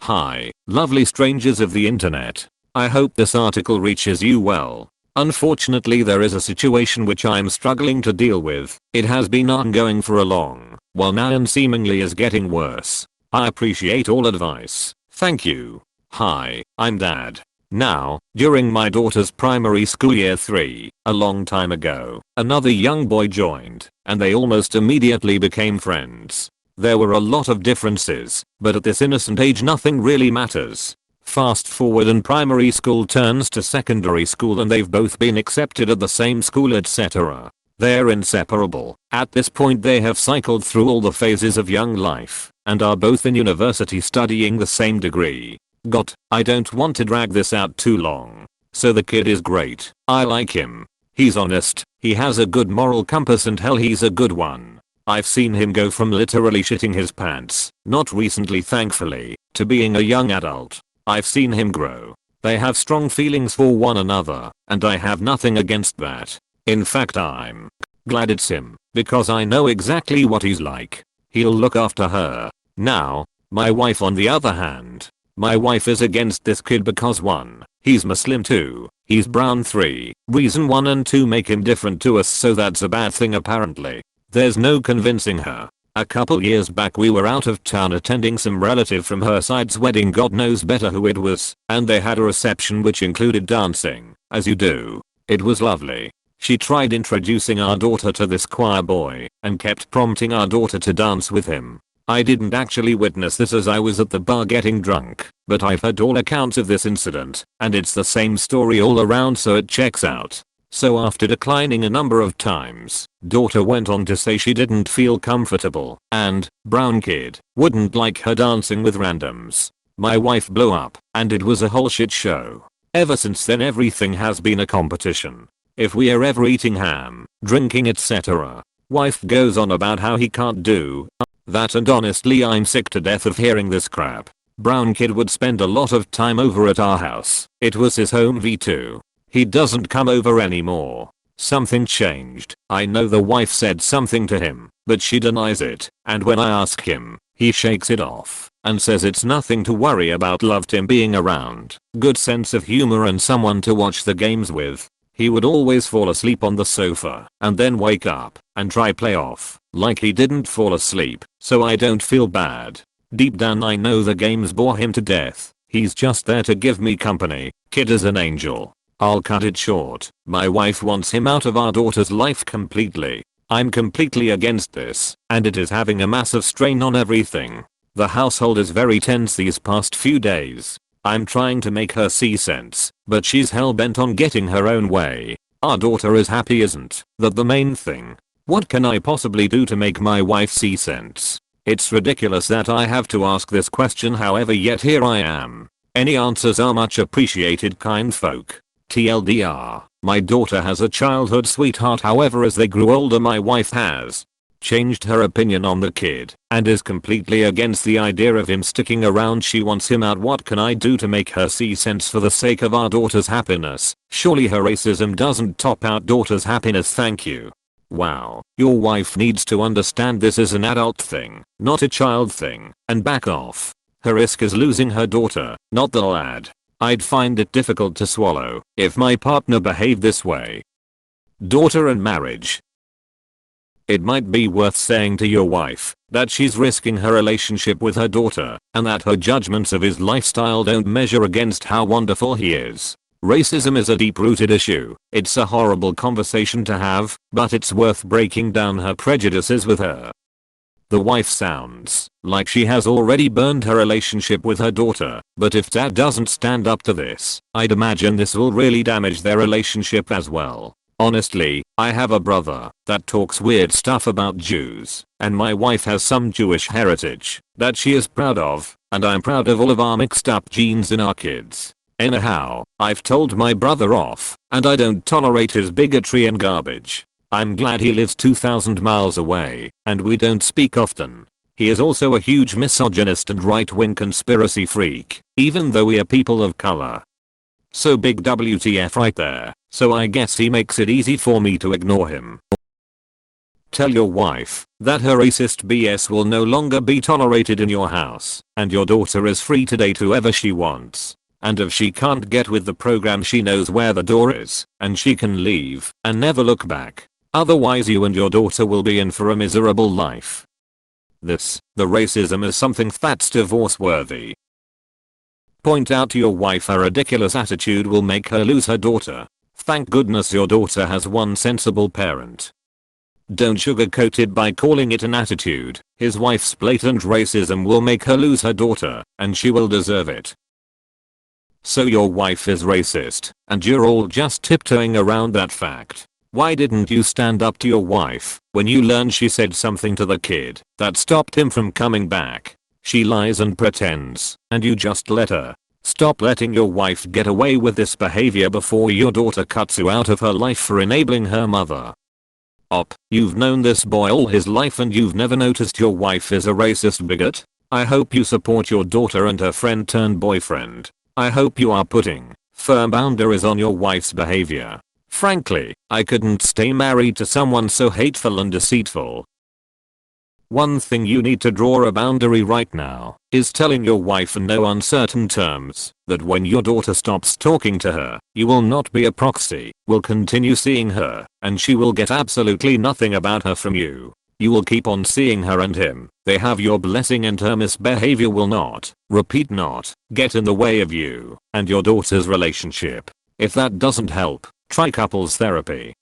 Hi, lovely strangers of the internet. I hope this article reaches you well. Unfortunately, there is a situation which I'm struggling to deal with. It has been ongoing for a long while now and seemingly is getting worse. I appreciate all advice. Thank you. Hi, I'm Dad. Now, during my daughter's primary school year 3, a long time ago, another young boy joined, and they almost immediately became friends. There were a lot of differences, but at this innocent age nothing really matters. Fast forward and primary school turns to secondary school and they've both been accepted at the same school, etc. They're inseparable. At this point they have cycled through all the phases of young life and are both in university studying the same degree. I don't want to drag this out too long. So the kid is great. I like him. He's honest, he has a good moral compass, and hell, he's a good one. I've seen him go from literally shitting his pants, not recently thankfully, to being a young adult. I've seen him grow. They have strong feelings for one another, and I have nothing against that. In fact, I'm glad it's him, because I know exactly what he's like. He'll look after her. Now, my wife on the other hand. My wife is against this kid because 1, he's Muslim, 2, he's brown, 3, reason 1 and 2 make him different to us, so that's a bad thing apparently. There's no convincing her. A couple years back we were out of town attending some relative from her side's wedding, God knows better who it was, and they had a reception which included dancing, as you do. It was lovely. She tried introducing our daughter to this choir boy and kept prompting our daughter to dance with him. I didn't actually witness this as I was at the bar getting drunk, but I've heard all accounts of this incident, and it's the same story all around, so it checks out. So after declining a number of times, daughter went on to say she didn't feel comfortable and brown kid wouldn't like her dancing with randoms. My wife blew up and it was a whole shit show. Ever since then everything has been a competition. If we are ever eating ham, drinking, etc., wife goes on about how he can't do that, and honestly I'm sick to death of hearing this crap. Brown kid would spend a lot of time over at our house. It was his home V2. He doesn't come over anymore. Something changed. I know the wife said something to him, but she denies it, and when I ask him, he shakes it off and says it's nothing to worry about. Loved him being around, good sense of humor and someone to watch the games with. He would always fall asleep on the sofa and then wake up and try play off like he didn't fall asleep, so I don't feel bad. Deep down I know the games bore him to death. He's just there to give me company. Kid is an angel. I'll cut it short. My wife wants him out of our daughter's life completely. I'm completely against this, and it is having a massive strain on everything. The household is very tense these past few days. I'm trying to make her see sense, but she's hell-bent on getting her own way. Our daughter is happy, isn't that the main thing? What can I possibly do to make my wife see sense? It's ridiculous that I have to ask this question, however, yet here I am. Any answers are much appreciated, kind folk. TLDR, my daughter has a childhood sweetheart, however as they grew older my wife has changed her opinion on the kid and is completely against the idea of him sticking around. She wants him out. What can I do to make her see sense for the sake of our daughter's happiness? Surely her racism doesn't top out daughter's happiness. Thank you. Wow, your wife needs to understand this is an adult thing, not a child thing, and back off. Her risk is losing her daughter, not the lad. I'd find it difficult to swallow if my partner behaved this way. Daughter and marriage. It might be worth saying to your wife that she's risking her relationship with her daughter and that her judgments of his lifestyle don't measure against how wonderful he is. Racism is a deep-rooted issue. It's a horrible conversation to have, but it's worth breaking down her prejudices with her. The wife sounds like she has already burned her relationship with her daughter, but if dad doesn't stand up to this, I'd imagine this will really damage their relationship as well. Honestly, I have a brother that talks weird stuff about Jews, and my wife has some Jewish heritage that she is proud of, and I'm proud of all of our mixed up genes in our kids. Anyhow, I've told my brother off, and I don't tolerate his bigotry and garbage. I'm glad he lives 2,000 miles away, and we don't speak often. He is also a huge misogynist and right-wing conspiracy freak, even though we are people of color. So big WTF right there, so I guess he makes it easy for me to ignore him. Tell your wife that her racist BS will no longer be tolerated in your house, and your daughter is free to date whoever she wants. And if she can't get with the program, she knows where the door is, and she can leave and never look back. Otherwise you and your daughter will be in for a miserable life. The racism is something that's divorce worthy. Point out to your wife her ridiculous attitude will make her lose her daughter. Thank goodness your daughter has one sensible parent. Don't sugarcoat it by calling it an attitude. His wife's blatant racism will make her lose her daughter, and she will deserve it. So your wife is racist, and you're all just tiptoeing around that fact. Why didn't you stand up to your wife when you learned she said something to the kid that stopped him from coming back? She lies and pretends, and you just let her. Stop letting your wife get away with this behavior before your daughter cuts you out of her life for enabling her mother. You've known this boy all his life and you've never noticed your wife is a racist bigot? I hope you support your daughter and her friend turned boyfriend. I hope you are putting firm boundaries on your wife's behavior. Frankly, I couldn't stay married to someone so hateful and deceitful. One thing you need to draw a boundary right now is telling your wife in no uncertain terms that when your daughter stops talking to her, you will not be a proxy, will continue seeing her, and she will get absolutely nothing about her from you. You will keep on seeing her and him. They have your blessing and her misbehavior will not, repeat not, get in the way of you and your daughter's relationship. If that doesn't help, try couples therapy.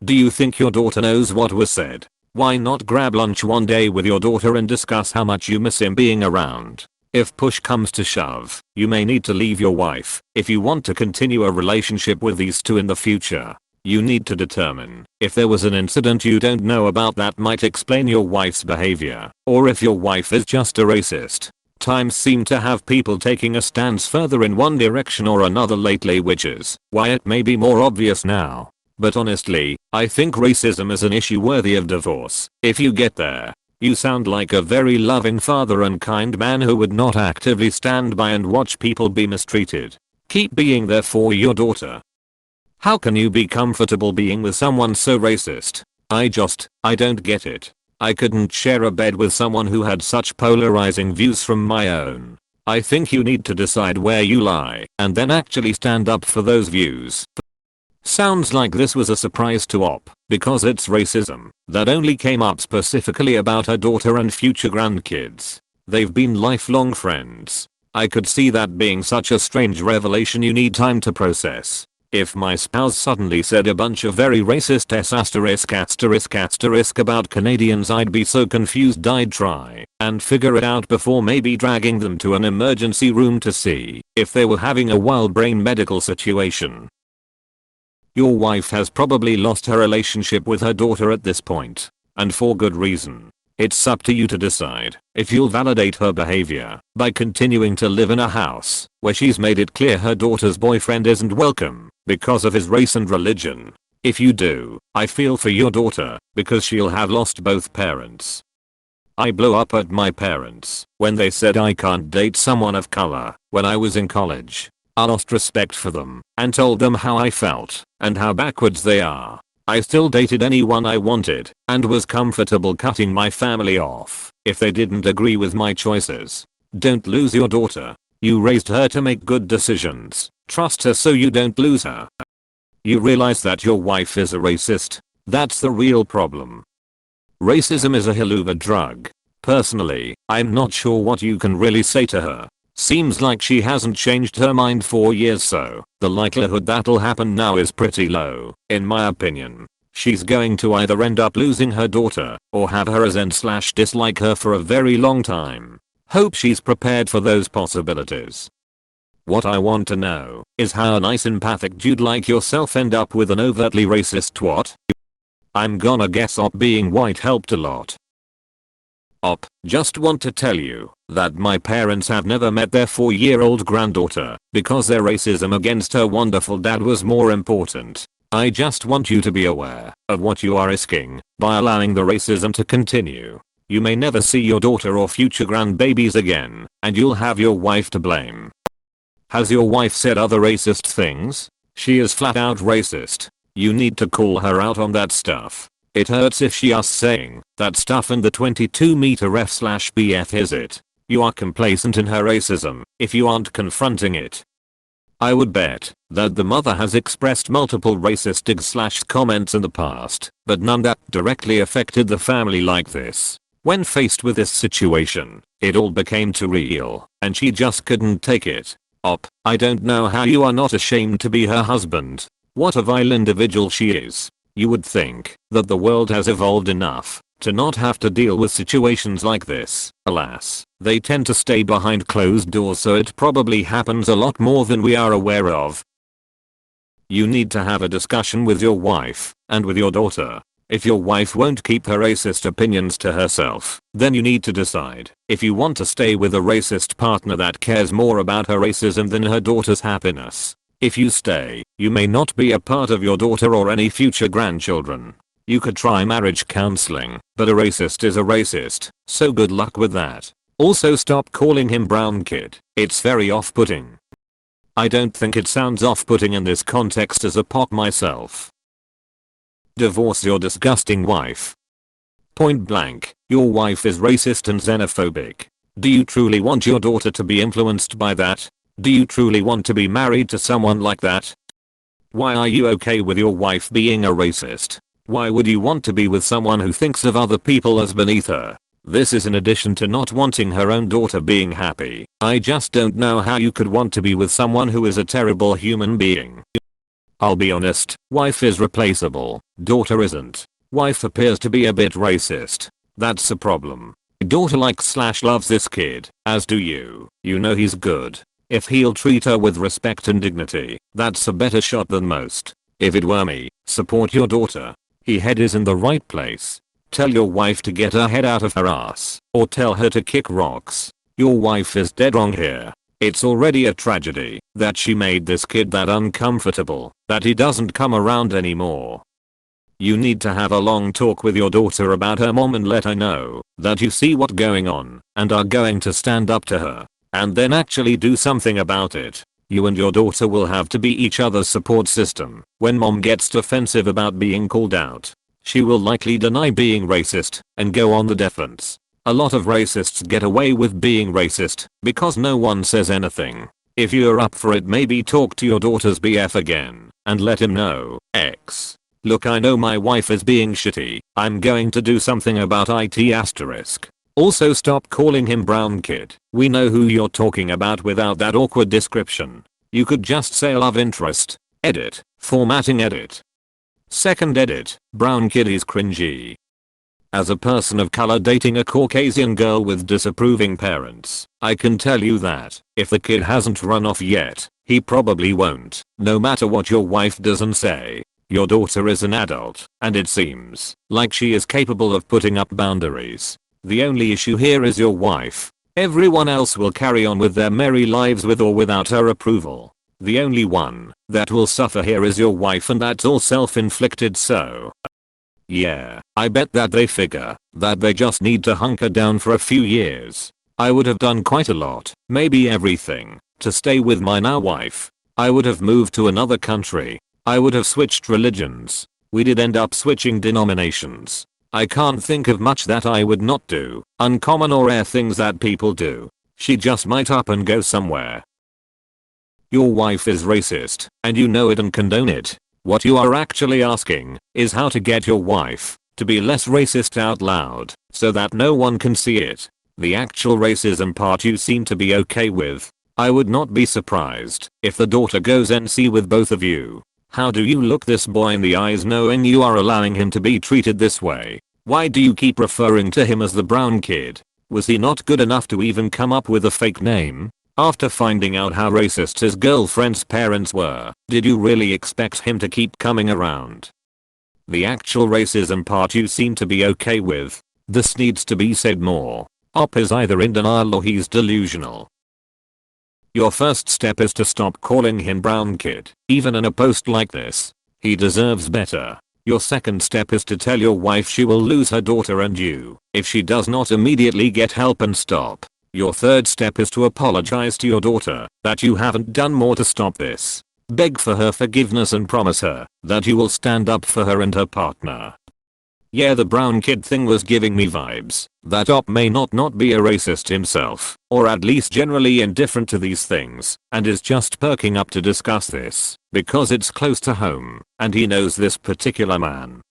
Do you think your daughter knows what was said? Why not grab lunch one day with your daughter and discuss how much you miss him being around? If push comes to shove, you may need to leave your wife if you want to continue a relationship with these two in the future. You need to determine if there was an incident you don't know about that might explain your wife's behavior, or if your wife is just a racist. Times seem to have people taking a stance further in one direction or another lately, which is why it may be more obvious now. But honestly, I think racism is an issue worthy of divorce. If you get there, you sound like a very loving father and kind man who would not actively stand by and watch people be mistreated. Keep being there for your daughter. How can you be comfortable being with someone so racist? I don't get it. I couldn't share a bed with someone who had such polarizing views from my own. I think you need to decide where you lie and then actually stand up for those views. Sounds like this was a surprise to Op, because it's racism that only came up specifically about her daughter and future grandkids. They've been lifelong friends. I could see that being such a strange revelation you need time to process. If my spouse suddenly said a bunch of very racist about Canadians, I'd be so confused I'd try and figure it out before maybe dragging them to an emergency room to see if they were having a wild brain medical situation. Your wife has probably lost her relationship with her daughter at this point, and for good reason. It's up to you to decide if you'll validate her behavior by continuing to live in a house where she's made it clear her daughter's boyfriend isn't welcome because of his race and religion. If you do, I feel for your daughter because she'll have lost both parents. I blew up at my parents when they said I can't date someone of color when I was in college. I lost respect for them and told them how I felt and how backwards they are. I still dated anyone I wanted and was comfortable cutting my family off if they didn't agree with my choices. Don't lose your daughter. You raised her to make good decisions. Trust her so you don't lose her. You realize that your wife is a racist? That's the real problem. Racism is a hell of a drug. Personally, I'm not sure what you can really say to her. Seems like she hasn't changed her mind for years, so the likelihood that'll happen now is pretty low, in my opinion. She's going to either end up losing her daughter or have her resent/dislike her for a very long time. Hope she's prepared for those possibilities. What I want to know is how a nice empathic dude like yourself end up with an overtly racist twat. I'm gonna guess Op being white helped a lot. Op, just want to tell you that my parents have never met their 4-year-old granddaughter because their racism against her wonderful dad was more important. I just want you to be aware of what you are risking by allowing the racism to continue. You may never see your daughter or future grandbabies again, and you'll have your wife to blame. Has your wife said other racist things? She is flat out racist. You need to call her out on that stuff. It hurts if she asks saying that stuff in the 22-meter F/BF is it. You are complacent in her racism if you aren't confronting it. I would bet that the mother has expressed multiple racist digs/comments in the past, but none that directly affected the family like this. When faced with this situation, it all became too real, and she just couldn't take it. I don't know how you are not ashamed to be her husband. What a vile individual she is. You would think that the world has evolved enough to not have to deal with situations like this. Alas, they tend to stay behind closed doors, so it probably happens a lot more than we are aware of. You need to have a discussion with your wife and with your daughter. If your wife won't keep her racist opinions to herself, then you need to decide if you want to stay with a racist partner that cares more about her racism than her daughter's happiness. If you stay, you may not be a part of your daughter or any future grandchildren. You could try marriage counseling, but a racist is a racist, so good luck with that. Also, stop calling him brown kid. It's very off-putting. I don't think it sounds off-putting in this context as a POC myself. Divorce your disgusting wife. Point blank, your wife is racist and xenophobic. Do you truly want your daughter to be influenced by that? Do you truly want to be married to someone like that? Why are you okay with your wife being a racist? Why would you want to be with someone who thinks of other people as beneath her? This is in addition to not wanting her own daughter being happy. I just don't know how you could want to be with someone who is a terrible human being. I'll be honest, wife is replaceable, daughter isn't. Wife appears to be a bit racist. That's a problem. Daughter likes/loves this kid, as do you. You know he's good. If he'll treat her with respect and dignity, that's a better shot than most. If it were me, support your daughter. Her head is in the right place. Tell your wife to get her head out of her ass, or tell her to kick rocks. Your wife is dead wrong here. It's already a tragedy that she made this kid that uncomfortable that he doesn't come around anymore. You need to have a long talk with your daughter about her mom and let her know that you see what's going on and are going to stand up to her, and then actually do something about it. You and your daughter will have to be each other's support system. When mom gets defensive about being called out, she will likely deny being racist and go on the defense. A lot of racists get away with being racist because no one says anything. If you're up for it, maybe talk to your daughter's BF again and let him know, X. Look, I know my wife is being shitty. I'm going to do something about it*. Also, stop calling him brown kid. We know who you're talking about without that awkward description. You could just say love interest. Edit. Formatting edit. Second edit. Brown kid is cringy. As a person of color dating a Caucasian girl with disapproving parents, I can tell you that if the kid hasn't run off yet, he probably won't. No matter what your wife does and say, your daughter is an adult, and it seems like she is capable of putting up boundaries. The only issue here is your wife. Everyone else will carry on with their merry lives with or without her approval. The only one that will suffer here is your wife, and that's all self-inflicted, so yeah, I bet that they figure that they just need to hunker down for a few years. I would have done quite a lot, maybe everything, to stay with my now wife. I would have moved to another country. I would have switched religions. We did end up switching denominations. I can't think of much that I would not do, uncommon or rare things that people do. She just might up and go somewhere. Your wife is racist, and you know it and condone it. What you are actually asking is how to get your wife to be less racist out loud so that no one can see it. The actual racism part you seem to be okay with. I would not be surprised if the daughter goes NC with both of you. How do you look this boy in the eyes knowing you are allowing him to be treated this way? Why do you keep referring to him as the brown kid? Was he not good enough to even come up with a fake name? After finding out how racist his girlfriend's parents were, did you really expect him to keep coming around? The actual racism part you seem to be okay with. This needs to be said more. Op is either in denial or he's delusional. Your first step is to stop calling him brown kid, even in a post like this. He deserves better. Your second step is to tell your wife she will lose her daughter and you if she does not immediately get help and stop. Your third step is to apologize to your daughter that you haven't done more to stop this. Beg for her forgiveness and promise her that you will stand up for her and her partner. Yeah, the brown kid thing was giving me vibes. That op may not be a racist himself, or at least generally indifferent to these things, and is just perking up to discuss this, because it's close to home, and he knows this particular man.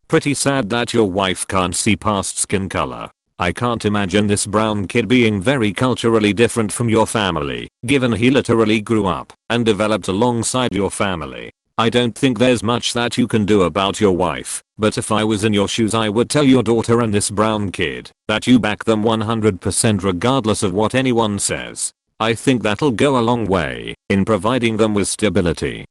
Pretty sad that your wife can't see past skin color. I can't imagine this brown kid being very culturally different from your family, given he literally grew up and developed alongside your family. I don't think there's much that you can do about your wife, but if I was in your shoes I would tell your daughter and this brown kid that you back them 100% regardless of what anyone says. I think that'll go a long way in providing them with stability.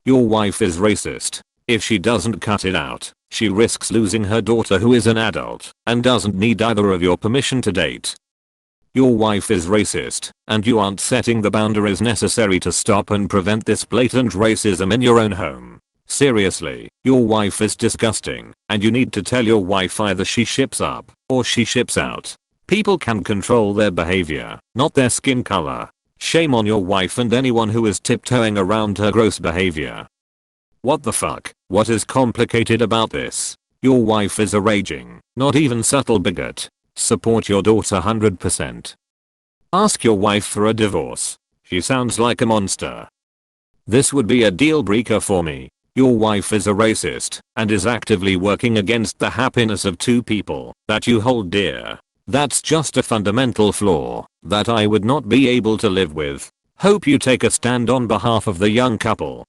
Your wife is racist. If she doesn't cut it out, she risks losing her daughter who is an adult and doesn't need either of your permission to date. Your wife is racist, and you aren't setting the boundaries necessary to stop and prevent this blatant racism in your own home. Seriously, your wife is disgusting, and you need to tell your wife either she ships up or she ships out. People can control their behavior, not their skin color. Shame on your wife and anyone who is tiptoeing around her gross behavior. What the fuck? What is complicated about this? Your wife is a raging, not even subtle bigot. Support your daughter 100%. Ask your wife for a divorce. She sounds like a monster. This would be a deal breaker for me. Your wife is a racist and is actively working against the happiness of two people that you hold dear. That's just a fundamental flaw that I would not be able to live with. Hope you take a stand on behalf of the young couple